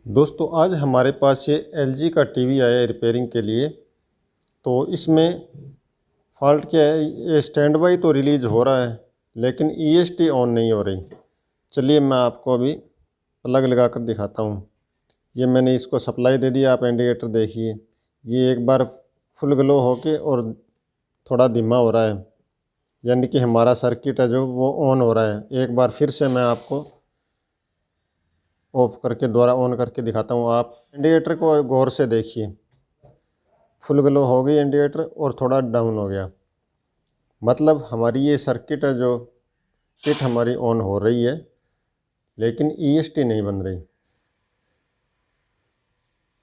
दोस्तों आज हमारे पास ये एलजी का टीवी आया है रिपेयरिंग के लिए। तो इसमें फ़ॉल्ट क्या है, ये स्टैंड बाई तो रिलीज़ हो रहा है लेकिन ईएसटी ऑन नहीं हो रही। चलिए मैं आपको अभी प्लग लगा कर दिखाता हूँ। ये मैंने इसको सप्लाई दे दिया, आप इंडिकेटर देखिए, ये एक बार फुल ग्लो होके और थोड़ा धीमा हो रहा है, यानी कि हमारा सर्किट है जो वो ऑन हो रहा है। एक बार फिर से मैं आपको ऑफ करके दोबारा ऑन करके दिखाता हूँ। आप इंडिकेटर को गौर से देखिए, फुल ग्लो हो गई इंडिकेटर और थोड़ा डाउन हो गया, मतलब हमारी ये सर्किट है जो किट हमारी ऑन हो रही है लेकिन ईएसटी नहीं बन रही।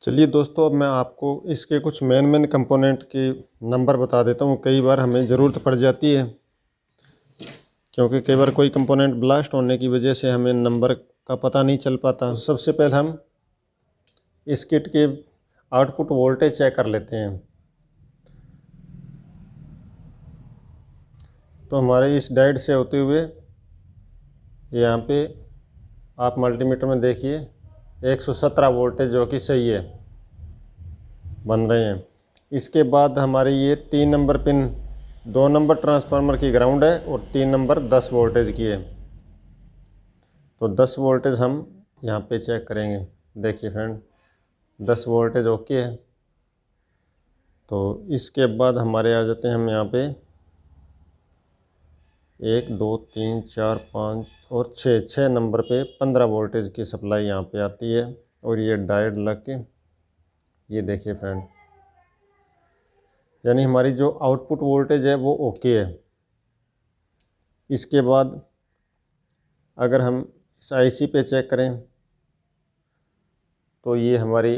चलिए दोस्तों अब मैं आपको इसके कुछ मेन कंपोनेंट के नंबर बता देता हूँ। कई बार हमें ज़रूरत पड़ जाती है क्योंकि कई बार कोई कंपोनेंट ब्लास्ट होने की वजह से हमें नंबर का पता नहीं चल पाता। सबसे पहले हम इस किट के आउटपुट वोल्टेज चेक कर लेते हैं। तो हमारे इस डायोड से होते हुए यहाँ पे आप मल्टीमीटर में देखिए 117 वोल्टेज जो कि सही है, बन रहे हैं। इसके बाद हमारे ये 3 नंबर पिन 2 नंबर ट्रांसफार्मर की ग्राउंड है और 3 नंबर 10 वोल्टेज की है। तो 10 वोल्टेज हम यहाँ पे चेक करेंगे। देखिए फ्रेंड 10 वोल्टेज ओके है। तो इसके बाद हमारे आ जाते हैं हम यहाँ पे 1 2 3 4 5 और 6 नंबर पे 15 वोल्टेज की सप्लाई यहाँ पे आती है और ये डायोड लग के ये देखिए फ्रेंड, यानी हमारी जो आउटपुट वोल्टेज है वो ओके है। इसके बाद अगर हम इस आईसी पे चेक करें तो ये हमारी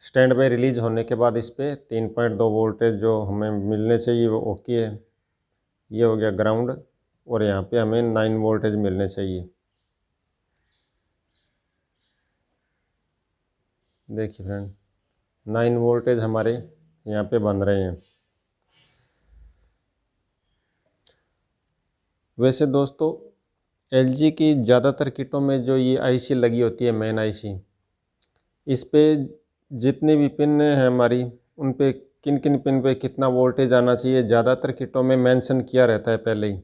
स्टैंड बाई रिलीज होने के बाद इस पे 3.2 वोल्टेज जो हमें मिलने चाहिए वो ओके है। ये हो गया ग्राउंड और यहाँ पे हमें 9 वोल्टेज मिलने चाहिए। देखिए फ्रेंड 9 वोल्टेज हमारे यहाँ पे बन रहे हैं। वैसे दोस्तों एलजी की ज़्यादातर किटों में जो ये आईसी लगी होती है मेन आईसी, इस पे जितनी भी पिन है हमारी उन पे किन किन पिन पे कितना वोल्टेज आना चाहिए ज़्यादातर किटों में मेंशन किया रहता है पहले ही।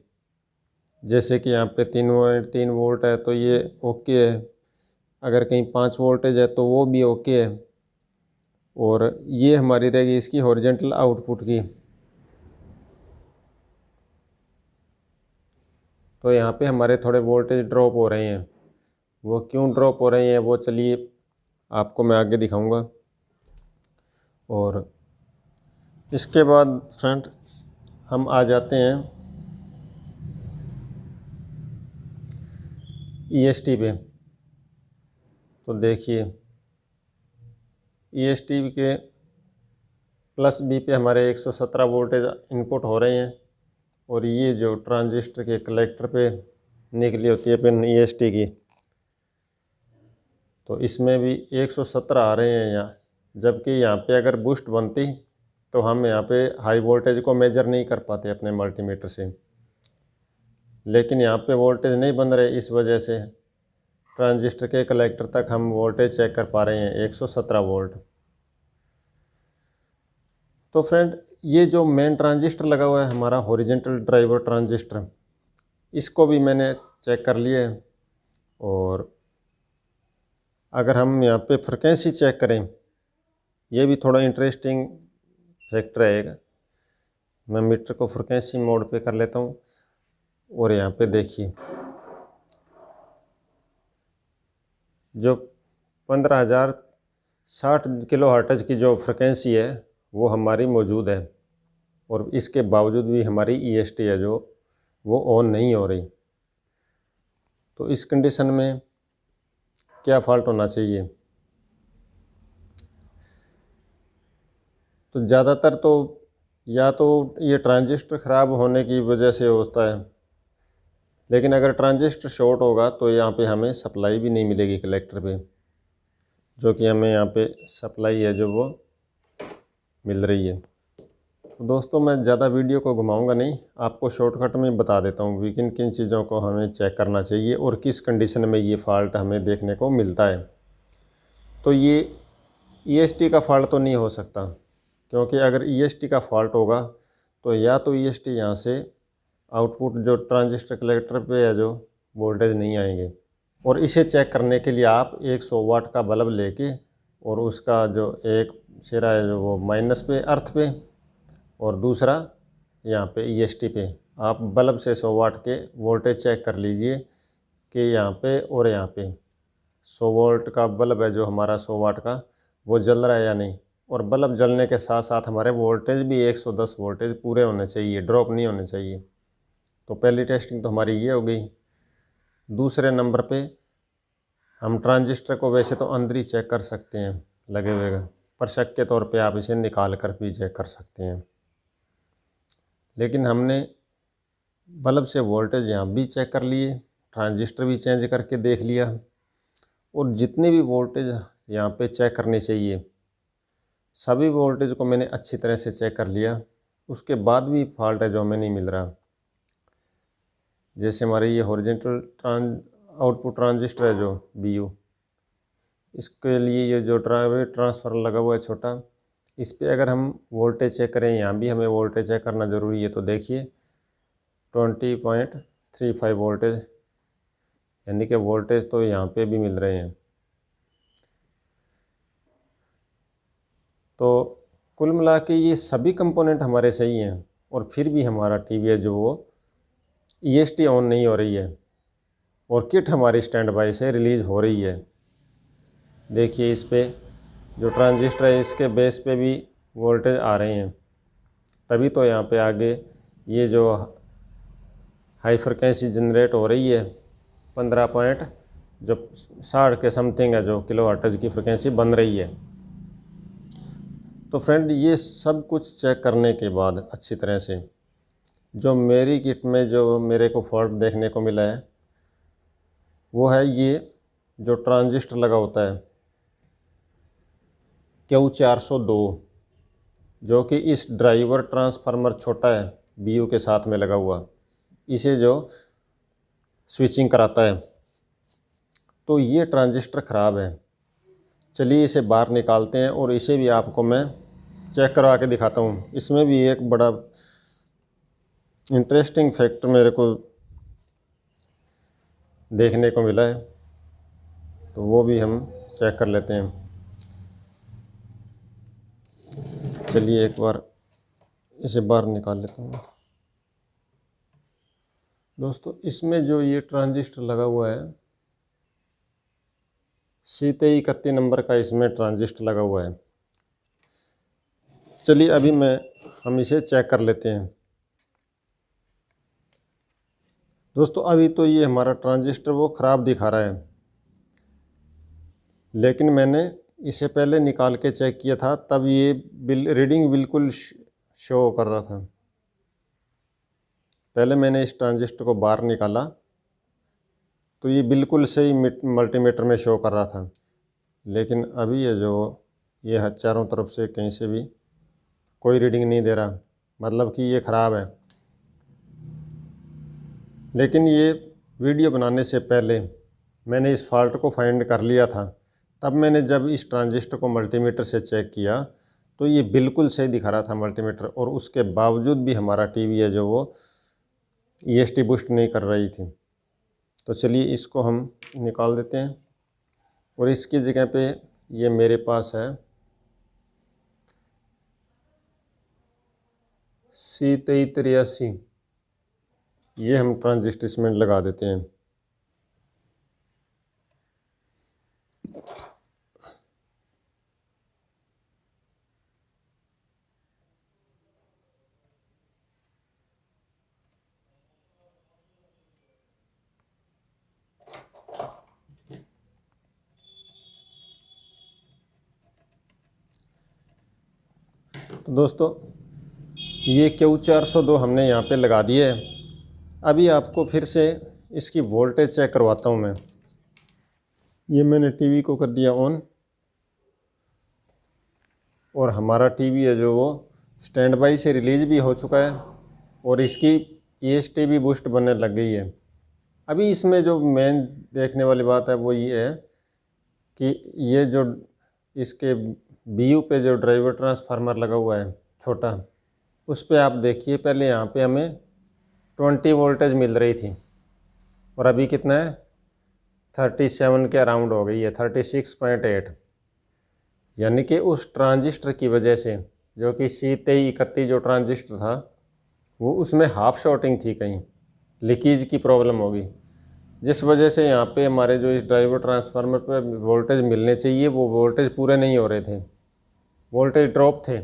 जैसे कि यहाँ पे 3 वोल्ट है तो ये ओके है, अगर कहीं 5 वोल्टेज है तो वो भी ओके है। और ये हमारी रहेगी इसकी हॉरिजेंटल आउटपुट की। तो यहाँ पे हमारे थोड़े वोल्टेज ड्रॉप हो रहे हैं, वो क्यों ड्रॉप हो रहे हैं वो चलिए आपको मैं आगे दिखाऊंगा। और इसके बाद फ्रेंड हम आ जाते हैं ईएसटी पे। तो देखिए ईएसटी के प्लस बी पे हमारे 117 वोल्टेज इनपुट हो रहे हैं और ये जो ट्रांजिस्टर के कलेक्टर पे निकली होती है पिन ईएसटी की, तो इसमें भी 117 आ रहे हैं यहाँ। जबकि यहाँ पे अगर बूस्ट बनती तो हम यहाँ पे हाई वोल्टेज को मेजर नहीं कर पाते अपने मल्टीमीटर से, लेकिन यहाँ पे वोल्टेज नहीं बन रहे, इस वजह से ट्रांजिस्टर के कलेक्टर तक हम वोल्टेज चेक कर पा रहे हैं 117 वोल्ट। तो फ्रेंड ये जो मेन ट्रांजिस्टर लगा हुआ है हमारा हॉरिजेंटल ड्राइवर ट्रांजिस्टर, इसको भी मैंने चेक कर लिया है। और अगर हम यहाँ पे फ्रिक्वेंसी चेक करें, ये भी थोड़ा इंटरेस्टिंग फैक्टर है। मैं मीटर को फ्रिक्वेंसी मोड पे कर लेता हूँ और यहाँ पे देखिए जो 15,060 किलो हर्ट्ज की जो फ्रिक्वेंसी है वो हमारी मौजूद है और इसके बावजूद भी हमारी ईएसटी है जो वो ऑन नहीं हो रही। तो इस कंडीशन में क्या फ़ॉल्ट होना चाहिए? तो ज़्यादातर तो या तो ये ट्रांजिस्टर ख़राब होने की वजह से होता है, लेकिन अगर ट्रांजिस्टर शॉर्ट होगा तो यहाँ पे हमें सप्लाई भी नहीं मिलेगी कलेक्टर पे, जो कि हमें यहाँ पे सप्लाई है जो वो मिल रही है। तो दोस्तों मैं ज़्यादा वीडियो को घुमाऊंगा नहीं, आपको शॉर्टकट में बता देता हूँ कि किन किन चीज़ों को हमें चेक करना चाहिए और किस कंडीशन में ये फ़ॉल्ट हमें देखने को मिलता है। तो ये EST का फॉल्ट तो नहीं हो सकता, क्योंकि अगर EST का फॉल्ट होगा तो या तो EST यहाँ से आउटपुट जो ट्रांजिस्टर कलेक्टर पे है जो वोल्टेज नहीं आएंगे। और इसे चेक करने के लिए आप एक 100 वाट का बल्ब लेके और उसका जो एक सिरा है जो वो माइनस पे अर्थ पे और दूसरा यहाँ पे EST पे आप बल्ब से 100 वाट के वोल्टेज चेक कर लीजिए कि यहाँ पे और यहाँ पे 100 वोल्ट का बल्ब है जो हमारा 100 वाट का वो जल रहा है या नहीं। और बल्ब जलने के साथ साथ हमारे वोल्टेज भी 110 वोल्टेज पूरे होने चाहिए, ड्रॉप नहीं होने चाहिए। तो पहली टेस्टिंग तो हमारी ये हो गई। दूसरे नंबर पे हम ट्रांजिस्टर को वैसे तो अंदर ही चेक कर सकते हैं लगे हुए, पर शक के तौर पे आप इसे निकाल कर भी चेक कर सकते हैं। लेकिन हमने बल्ब से वोल्टेज यहाँ भी चेक कर लिए, ट्रांजिस्टर भी चेंज करके देख लिया, और जितनी भी वोल्टेज यहाँ पे चेक करनी चाहिए सभी वोल्टेज को मैंने अच्छी तरह से चेक कर लिया। उसके बाद भी फॉल्ट है जो हमें नहीं मिल रहा। जैसे हमारे ये हॉरिजॉन्टल आउटपुट ट्रांजिस्टर है जो BU, इसके लिए ये जो ट्रांसफर लगा हुआ है छोटा, इस पे अगर हम वोल्टेज चेक करें, यहाँ भी हमें वोल्टेज चेक करना ज़रूरी है। तो देखिए 20.35 वोल्टेज, यानी कि वोल्टेज तो यहाँ पे भी मिल रहे हैं। तो कुल मिला के ये सभी कंपोनेंट हमारे सही हैं, और फिर भी हमारा टीवी है जो वो EST ऑन नहीं हो रही है और किट हमारी स्टैंड बाई से रिलीज़ हो रही है। देखिए इस पे जो ट्रांजिस्टर है इसके बेस पे भी वोल्टेज आ रहे हैं, तभी तो यहाँ पे आगे ये जो हाई फ्रिक्वेंसी जनरेट हो रही है 15.60 के समथिंग है जो किलोवाट की फ्रिक्वेंसी बन रही है। तो फ्रेंड ये सब कुछ चेक करने के बाद अच्छी तरह से जो मेरी किट में जो मेरे को फॉल्ट देखने को मिला है वो है ये जो ट्रांजिस्टर लगा होता है Q402, जो कि इस ड्राइवर ट्रांसफार्मर छोटा है BU के साथ में लगा हुआ, इसे जो स्विचिंग कराता है। तो ये ट्रांजिस्टर ख़राब है। चलिए इसे बाहर निकालते हैं और इसे भी आपको मैं चेक करवा के दिखाता हूँ। इसमें भी एक बड़ा इंटरेस्टिंग फैक्टर मेरे को देखने को मिला है, तो वो भी हम चेक कर लेते हैं। चलिए एक बार इसे बाहर निकाल लेता हूँ। दोस्तों इसमें जो ये ट्रांजिस्टर लगा हुआ है C2331 नंबर का इसमें ट्रांजिस्टर लगा हुआ है। चलिए अभी हम इसे चेक कर लेते हैं। दोस्तों अभी तो ये हमारा ट्रांजिस्टर वो ख़राब दिखा रहा है, लेकिन मैंने इसे पहले निकाल के चेक किया था, तब ये रीडिंग बिल्कुल शो कर रहा था। पहले मैंने इस ट्रांजिस्टर को बाहर निकाला तो ये बिल्कुल सही मल्टीमीटर में शो कर रहा था, लेकिन अभी ये चारों तरफ से कहीं से भी कोई रीडिंग नहीं दे रहा, मतलब कि ये ख़राब है। लेकिन ये वीडियो बनाने से पहले मैंने इस फॉल्ट को फाइंड कर लिया था। तब मैंने जब इस ट्रांजिस्टर को मल्टीमीटर से चेक किया तो ये बिल्कुल सही दिखा रहा था मल्टीमीटर, और उसके बावजूद भी हमारा टीवी है जो वो EST बूस्ट नहीं कर रही थी। तो चलिए इसको हम निकाल देते हैं, और इसकी जगह पे ये मेरे पास है C2383, ये हम ट्रांजिस्टर इसमें लगा देते हैं। तो दोस्तों ये Q402 हमने यहाँ पे लगा दिए है। अभी आपको फिर से इसकी वोल्टेज चेक करवाता हूँ मैं। ये मैंने टीवी को कर दिया ऑन, और हमारा टीवी है जो वो स्टैंड बाई से रिलीज़ भी हो चुका है, और इसकी EST भी बूस्ट बनने लग गई है। अभी इसमें जो मेन देखने वाली बात है वो ये है कि ये जो इसके BU पे जो ड्राइवर ट्रांसफार्मर लगा हुआ है छोटा, उस पे आप देखिए, पहले यहाँ पे हमें 20 वोल्टेज मिल रही थी और अभी कितना है 37 के अराउंड हो गई है, 36.8। यानी कि उस ट्रांजिस्टर की वजह से, जो कि C2331 जो ट्रांजिस्टर था वो उसमें हाफ शॉर्टिंग थी, कहीं लीकेज की प्रॉब्लम होगी, जिस वजह से यहाँ पे हमारे जो इस ड्राइवर ट्रांसफार्मर पर वोल्टेज मिलने चाहिए वो वोल्टेज पूरे नहीं हो रहे थे, वोल्टेज ड्रॉप थे।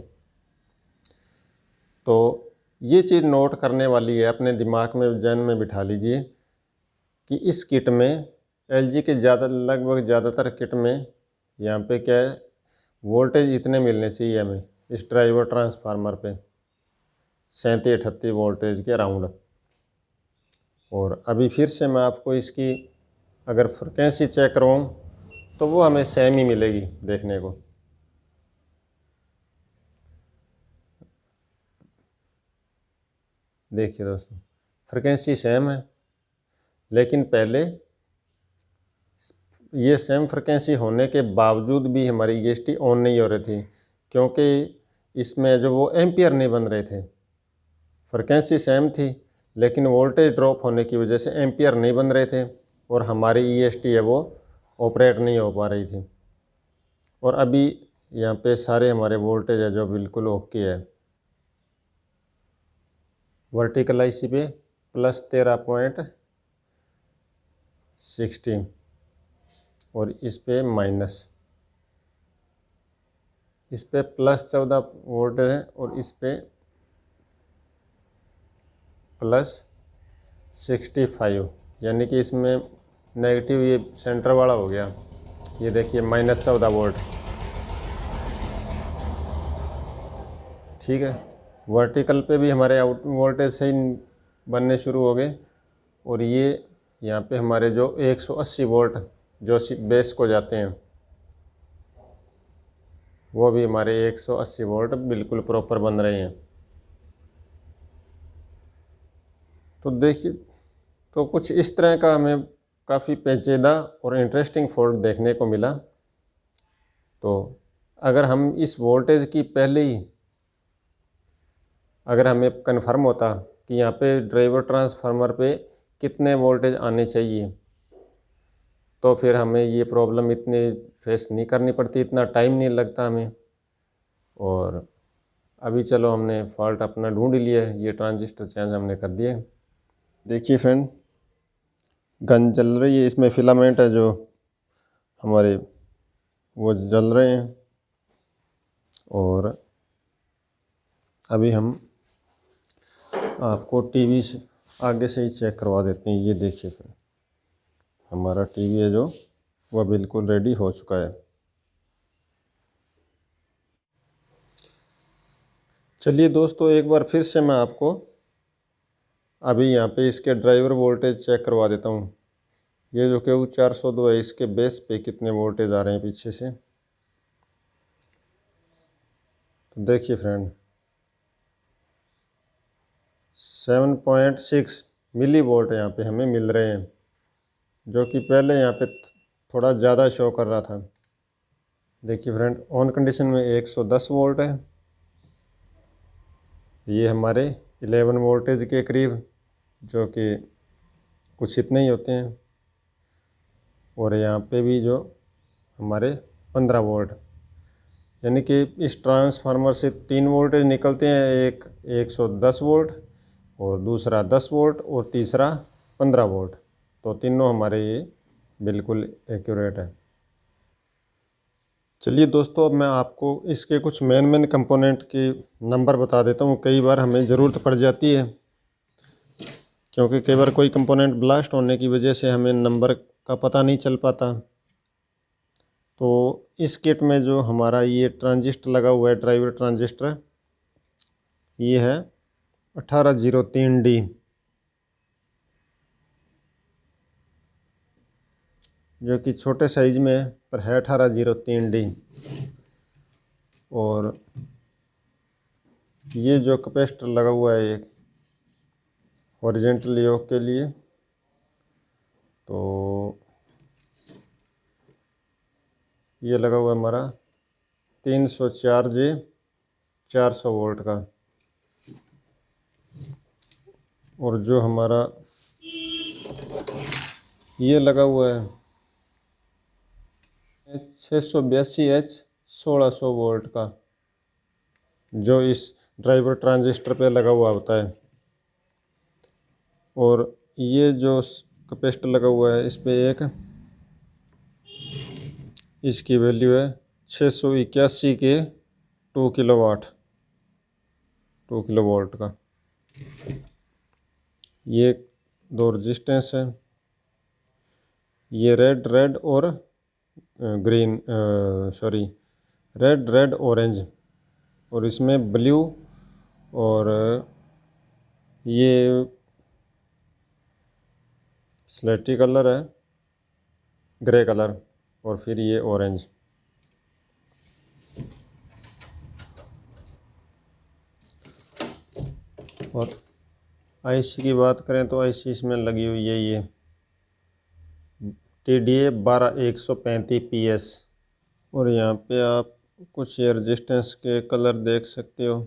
तो ये चीज़ नोट करने वाली है, अपने दिमाग में जहन में बिठा लीजिए कि इस किट में LG के लगभग ज़्यादातर किट में यहाँ पे क्या है, वोल्टेज इतने मिलने चाहिए हमें इस ड्राइवर ट्रांसफार्मर पे 37-38 वोल्टेज के अराउंड। और अभी फिर से मैं आपको इसकी अगर फ्रिक्वेंसी चेक करवाऊँ तो वो हमें सेम ही मिलेगी देखने को। देखिए दोस्तों, फ्रिक्वेंसी सेम है, लेकिन पहले ये सेम फ्रिक्वेंसी होने के बावजूद भी हमारी EST ऑन नहीं हो रही थी, क्योंकि इसमें जो वो एम्पियर नहीं बन रहे थे। फ्रिक्वेंसी सेम थी लेकिन वोल्टेज ड्रॉप होने की वजह से एम्पियर नहीं बन रहे थे और हमारी EST है वो ऑपरेट नहीं हो पा रही थी। और अभी यहाँ पे सारे हमारे वोल्टेज है जो बिल्कुल ओके है। वर्टिकल IC पे +13.16 और इस पे माइनस, इस पे +14 वोल्ट है और इस पे +65, यानी कि इसमें नेगेटिव ये सेंटर वाला हो गया। ये देखिए -14 वोल्ट, ठीक है। वर्टिकल पे भी हमारे आउट वोल्टेज सही बनने शुरू हो गए और ये यहाँ पे हमारे जो 180 वोल्ट जो बेस को जाते हैं वो भी हमारे 180 वोल्ट बिल्कुल प्रॉपर बन रहे हैं। तो देखिए, तो कुछ इस तरह का हमें काफ़ी पेचीदा और इंटरेस्टिंग फॉल्ट देखने को मिला। तो अगर हम इस वोल्टेज की पहले ही अगर हमें कन्फर्म होता कि यहाँ पे ड्राइवर ट्रांसफार्मर पे कितने वोल्टेज आने चाहिए, तो फिर हमें ये प्रॉब्लम इतनी फेस नहीं करनी पड़ती, इतना टाइम नहीं लगता हमें। और अभी चलो हमने फॉल्ट अपना ढूंढ लिया है, ये ट्रांजिस्टर चेंज हमने कर दिया। देखिए फ्रेंड, गन जल रही है, इसमें फिलामेंट है जो हमारे वो जल रहे हैं। और अभी हम आपको टीवी से आगे से ही चेक करवा देते हैं। ये देखिए फ्रेंड, हमारा टीवी है जो वह बिल्कुल रेडी हो चुका है। चलिए दोस्तों, एक बार फिर से मैं आपको अभी यहाँ पे इसके ड्राइवर वोल्टेज चेक करवा देता हूँ। ये जो कि 402 है, इसके बेस पे कितने वोल्टेज आ रहे हैं पीछे से। तो देखिए फ्रेंड, 7.6 मिली वोल्ट यहाँ पे हमें मिल रहे हैं, जो कि पहले यहाँ पे थोड़ा ज़्यादा शो कर रहा था। देखिए फ्रेंड, ऑन कंडीशन में 110 वोल्ट है, ये हमारे 11 वोल्टेज के करीब, जो कि कुछ इतने ही होते हैं। और यहाँ पे भी जो हमारे 15 वोल्ट, यानी कि इस ट्रांसफार्मर से 3 वोल्टेज निकलते हैं, एक 110 वोल्ट और दूसरा 10 वोल्ट और तीसरा 15 वोल्ट। तो तीनों हमारे ये बिल्कुल एक्यूरेट है। चलिए दोस्तों, अब मैं आपको इसके कुछ मेन कंपोनेंट के नंबर बता देता हूँ। कई बार हमें ज़रूरत पड़ जाती है, क्योंकि कई बार कोई कंपोनेंट ब्लास्ट होने की वजह से हमें नंबर का पता नहीं चल पाता। तो इस किट में जो हमारा ये ट्रांजिस्टर लगा हुआ है, ड्राइवर ट्रांजिस्टर, ये है 1803D, जो कि छोटे साइज में है पर है 1803D। और ये जो कैपेसिटर लगा हुआ है एक हॉरिजॉन्टल योक के लिए, तो ये लगा हुआ है हमारा 304J 400 वोल्ट का। और जो हमारा ये लगा हुआ है 682H 1600 वोल्ट का, जो इस ड्राइवर ट्रांजिस्टर पे लगा हुआ होता है। और ये जो कैपेसिटर लगा हुआ है इस पे एक, इसकी वैल्यू है 681 के 2 किलोवाट 2 किलो वोल्ट का। ये 2 रेजिस्टेंस है, ये रेड और ग्रीन, सॉरी रेड ऑरेंज, और इसमें ब्लू और ये स्लेटी कलर है, ग्रे कलर, और फिर ये ऑरेंज। और आईसी की बात करें तो आईसी इसमें लगी हुई है ये TDA 12135 PS। और यहाँ पे आप कुछ ये रेजिस्टेंस के कलर देख सकते हो।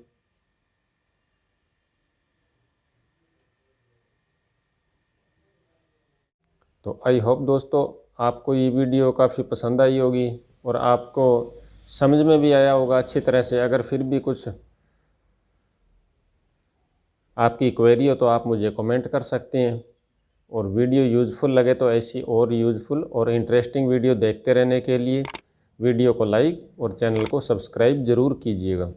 तो आई होप दोस्तों आपको ये वीडियो काफ़ी पसंद आई होगी और आपको समझ में भी आया होगा अच्छी तरह से। अगर फिर भी कुछ आपकी क्वेरी हो तो आप मुझे कमेंट कर सकते हैं। और वीडियो यूज़फुल लगे तो ऐसी और यूज़फुल और इंटरेस्टिंग वीडियो देखते रहने के लिए वीडियो को लाइक और चैनल को सब्सक्राइब ज़रूर कीजिएगा।